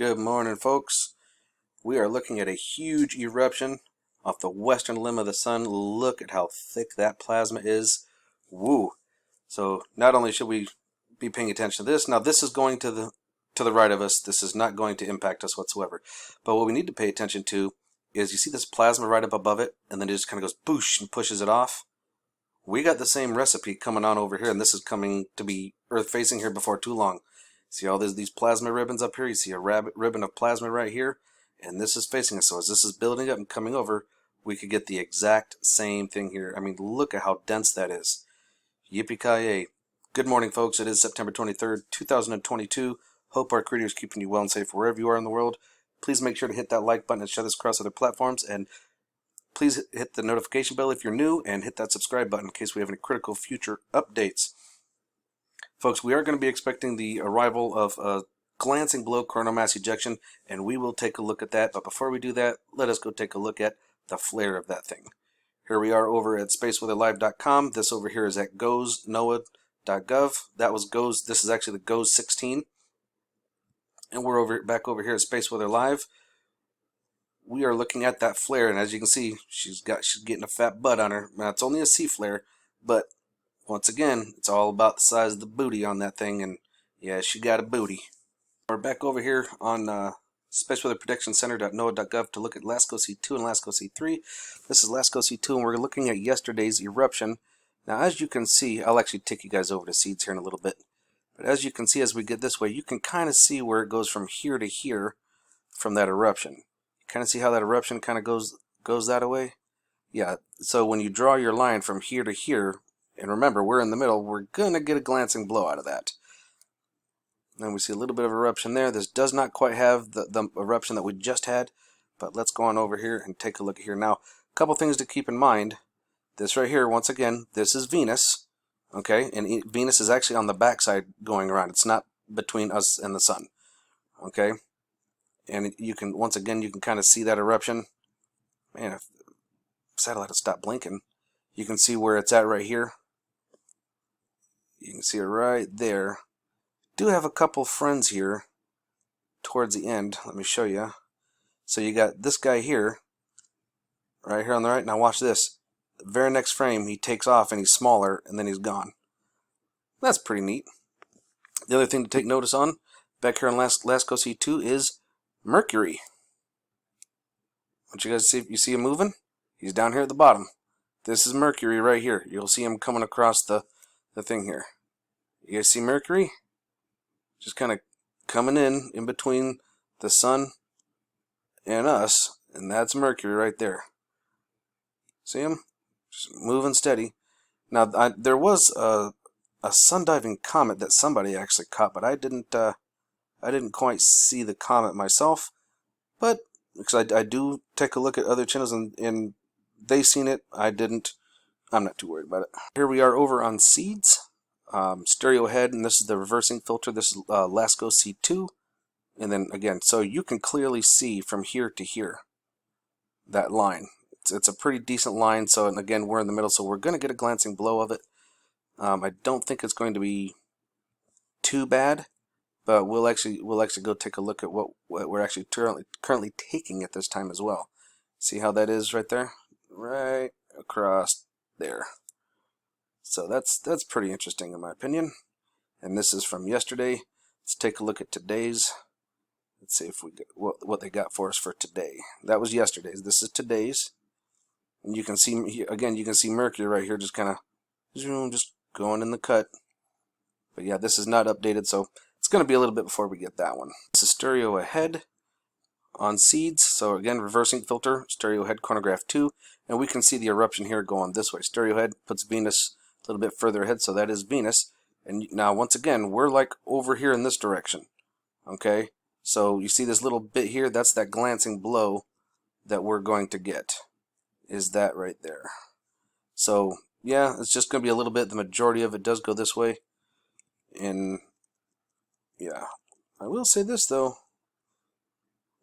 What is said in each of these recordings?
Good morning, folks. We are looking at a huge eruption off the western limb of the sun. Look at how thick that plasma is. Woo! So not only should we be paying attention to this, now this is going to the right of us. This is not going to impact us whatsoever. But what we need to pay attention to is, you see this plasma right up above it, and then it just kind of goes boosh and pushes it off. We got the same recipe coming on over here, and this is coming to be Earth facing here before too long. See all these plasma ribbons up here? You see a ribbon of plasma right here, and this is facing us. So as this is building up and coming over, we could get the exact same thing here. I mean, look at how dense that is. Yippee-ki-yay. Good morning, folks. It is September 23rd, 2022. Hope our Creator is keeping you well and safe wherever you are in the world. Please make sure to hit that like button and share this across other platforms, and please hit the notification bell if you're new, and hit that subscribe button in case we have any critical future updates. Folks, we are going to be expecting the arrival of a glancing blow coronal mass ejection, and we will take a look at that. But before we do that, let us go take a look at the flare of that thing. Here we are over at spaceweatherlive.com. This over here is at goznoaa.gov. That was GOES. This is actually the GOES 16. And we're back over here at Space Weather Live. We are looking at that flare, and as you can see, she's getting a fat butt on her. Now, it's only a C flare, but once again, it's all about the size of the booty on that thing, and yeah, she got a booty. We're back over here on spaceweatherpredictioncenter.noaa.gov to look at LASCO C2 and LASCO C3. This is LASCO C2, and we're looking at yesterday's eruption. Now, as you can see, I'll actually take you guys over to seeds here in a little bit. But as you can see, as we get this way, you can kind of see where it goes from here to here from that eruption. You kind of see how that eruption kind of goes that way? Yeah, so when you draw your line from here to here, and remember, we're in the middle, we're going to get a glancing blow out of that. And we see a little bit of eruption there. This does not quite have the eruption that we just had, but let's go on over here and take a look at here. Now, a couple things to keep in mind. This right here, once again, this is Venus, okay? And Venus is actually on the backside going around. It's not between us and the sun, okay? And you can, once again, you can kind of see that eruption. Man, if the satellite will stop blinking, you can see where it's at right here. You can see it right there. Do have a couple friends here towards the end. Let me show you. So you got this guy here, right here on the right. Now watch this. The very next frame, he takes off and he's smaller, and then he's gone. That's pretty neat. The other thing to take notice on back here on LASCO C2 is Mercury. Want you guys to see, you see him moving? He's down here at the bottom. This is Mercury right here. You'll see him coming across the thing here. You guys see Mercury? Just kind of coming in between the sun and us, and that's Mercury right there. See him? Just moving steady. Now, there was a sun-diving comet that somebody actually caught, but I didn't quite see the comet myself. But because I do take a look at other channels, and they seen it, I didn't. I'm not too worried about it. Here we are over on seeds. Stereo head, and this is the reversing filter. This is LASCO C2, and then again, so you can clearly see from here to here that line. It's a pretty decent line. So, and again, we're in the middle, so we're going to get a glancing blow of it. I don't think it's going to be too bad, but we'll actually go take a look at what we're actually currently taking at this time as well. See how that is right there, right across there. So that's pretty interesting in my opinion. And this is from yesterday. Let's take a look at today's. Let's see if we get what they got for us for today. That was yesterday's. This is today's. And you can see again, you can see Mercury right here, just kind of just going in the cut. But yeah, this is not updated, so it's going to be a little bit before we get that one. This is stereo ahead on seeds. So again, reversing filter, stereo head chronograph 2, and we can see the eruption here going this way. Stereo head puts Venus a little bit further ahead, so that is Venus. And now once again, we're like over here in this direction, okay? So you see this little bit here, that's that glancing blow that we're going to get, is that right there. So yeah, it's just going to be a little bit. The majority of it does go this way. And yeah, I will say this though.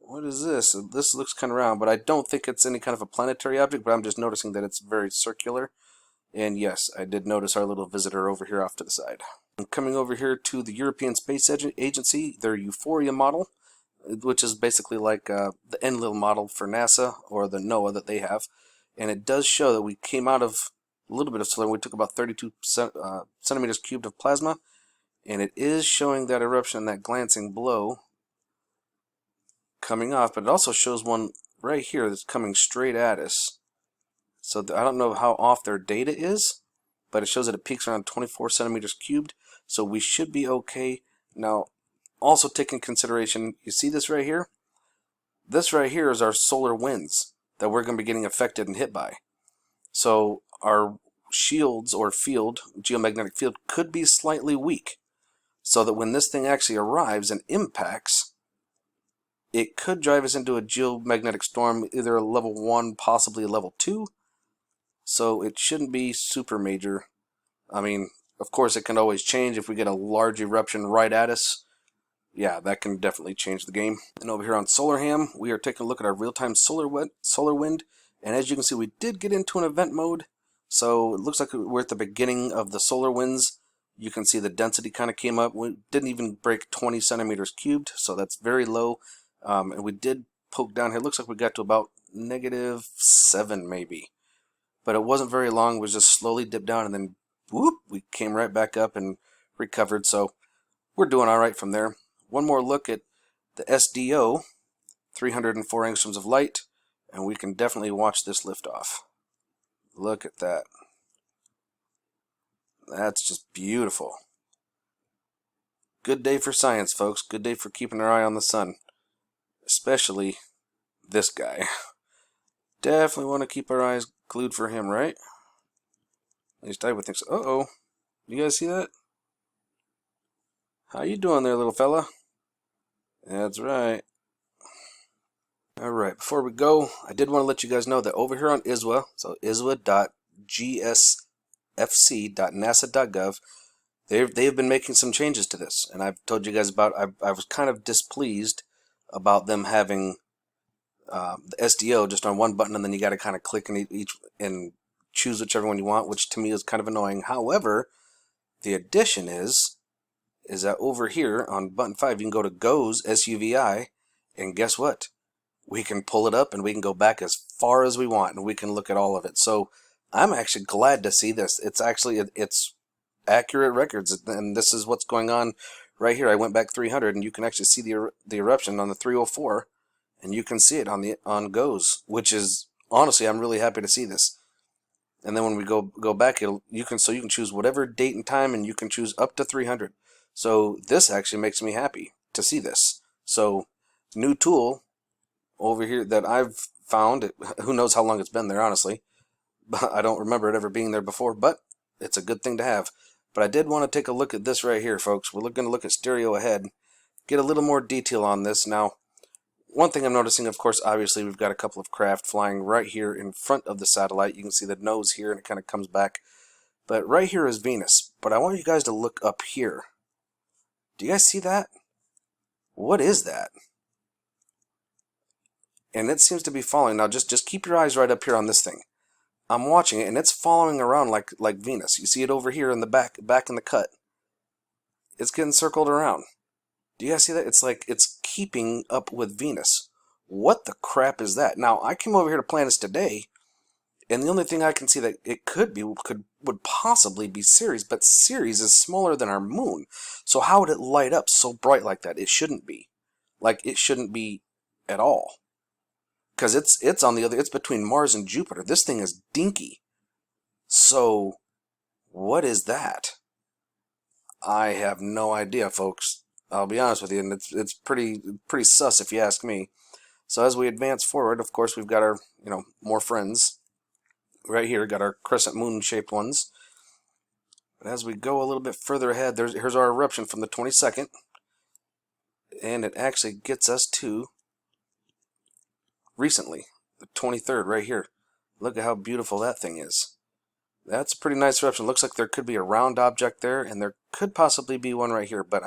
What is this? This looks kind of round, but I don't think it's any kind of a planetary object, but I'm just noticing that it's very circular. And yes, I did notice our little visitor over here off to the side. I'm coming over here to the European Space Agency, their Euphoria model. which is basically like the Enlil model for NASA or the NOAA that they have. And it does show that we came out of a little bit of solar. We took about 32 centimeters cubed of plasma, and it is showing that eruption, that glancing blow coming off, but it also shows one right here that's coming straight at us. So I don't know how off their data is, but it shows that it peaks around 24 centimeters cubed, so we should be okay. Now, also take in consideration, you see this right here? This right here is our solar winds that we're going to be getting affected and hit by. So our shields or field, geomagnetic field, could be slightly weak, so that when this thing actually arrives and impacts, it could drive us into a geomagnetic storm, either a level 1, possibly a level 2. So it shouldn't be super major. I mean, of course it can always change if we get a large eruption right at us. Yeah, that can definitely change the game. And over here on SolarHam, we are taking a look at our real-time solar wind. And as you can see, we did get into an event mode. So it looks like we're at the beginning of the solar winds. You can see the density kind of came up. We didn't even break 20 centimeters cubed, so that's very low. And we did poke down here. It looks like we got to about -7 maybe. But it wasn't very long. It was just slowly dipped down, and then whoop, we came right back up and recovered. So we're doing all right from there. One more look at the SDO, 304 angstroms of light, and we can definitely watch this lift off. Look at that. That's just beautiful. Good day for science, folks. Good day for keeping our eye on the sun. Especially this guy. Definitely want to keep our eyes glued for him, right? At least I would think so. Uh-oh. You guys see that? How you doing there, little fella? That's right. Alright, before we go, I did want to let you guys know that over here on ISWA, so iswa.gsfc.nasa.gov, they've been making some changes to this. And I've told you guys about, I was kind of displeased about them having the SDO just on one button, and then you got to kind of click in each and choose whichever one you want, which to me is kind of annoying. However, the addition is that over here on button 5, you can go to GOES, SUVI, and guess what? We can pull it up and we can go back as far as we want, and we can look at all of it. So I'm actually glad to see this. It's actually, it's accurate records, and this is what's going on right here. I went back 300, and you can actually see the eruption on the 304, and you can see it on GOES, which is, honestly, I'm really happy to see this. And then when we go back, you can choose whatever date and time, and you can choose up to 300. So this actually makes me happy to see this. So new tool over here that I've found. Who knows how long it's been there, honestly. I don't remember it ever being there before, but it's a good thing to have. But I did want to take a look at this right here, folks. We're going to look at stereo ahead, get a little more detail on this. Now, one thing I'm noticing, of course, obviously, we've got a couple of craft flying right here in front of the satellite. You can see the nose here, and it kind of comes back. But right here is Venus. But I want you guys to look up here. Do you guys see that? What is that? And it seems to be following. Now, just keep your eyes right up here on this thing. I'm watching it, and it's following around like Venus. You see it over here in the back in the cut. It's getting circled around. Do you guys see that? It's like it's keeping up with Venus. What the crap is that? Now, I came over here to planets today, and the only thing I can see that it would possibly be Ceres, but Ceres is smaller than our moon. So how would it light up so bright like that? It shouldn't be. Like, it shouldn't be at all. Because it's on the other, it's between Mars and Jupiter. This thing is dinky. So, what is that? I have no idea, folks. I'll be honest with you, and it's pretty sus if you ask me. So as we advance forward, of course, we've got our, more friends. Right here, got our crescent moon-shaped ones. But as we go a little bit further ahead, here's our eruption from the 22nd. And it actually gets us to recently, the 23rd right here. Look at how beautiful that thing is. That's a pretty nice eruption. Looks like there could be a round object there, and there could possibly be one right here. But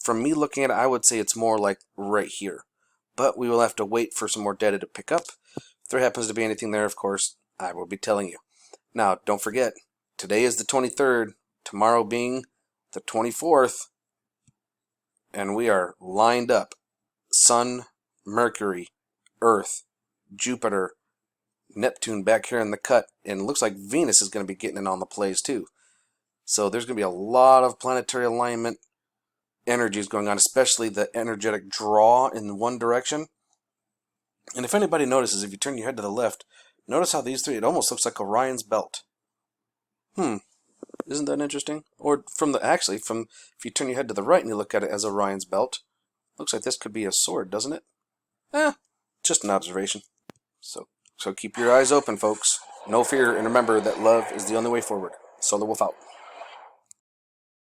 from me looking at it, I would say it's more like right here. But we will have to wait for some more data to pick up. If there happens to be anything there, of course, I will be telling you. Now, don't forget, today is the 23rd, tomorrow being the 24th, and we are lined up Sun, Mercury, Earth, Jupiter, Neptune back here in the cut, and it looks like Venus is going to be getting in on the plays too. So there's going to be a lot of planetary alignment energies going on, especially the energetic draw in one direction. And if anybody notices, if you turn your head to the left, notice how these three, it almost looks like Orion's belt. Isn't that interesting? Or if you turn your head to the right and you look at it as Orion's belt, looks like this could be a sword, doesn't it? Just an observation. So keep your eyes open, folks. No fear, and remember that love is the only way forward. Solar Wolf out.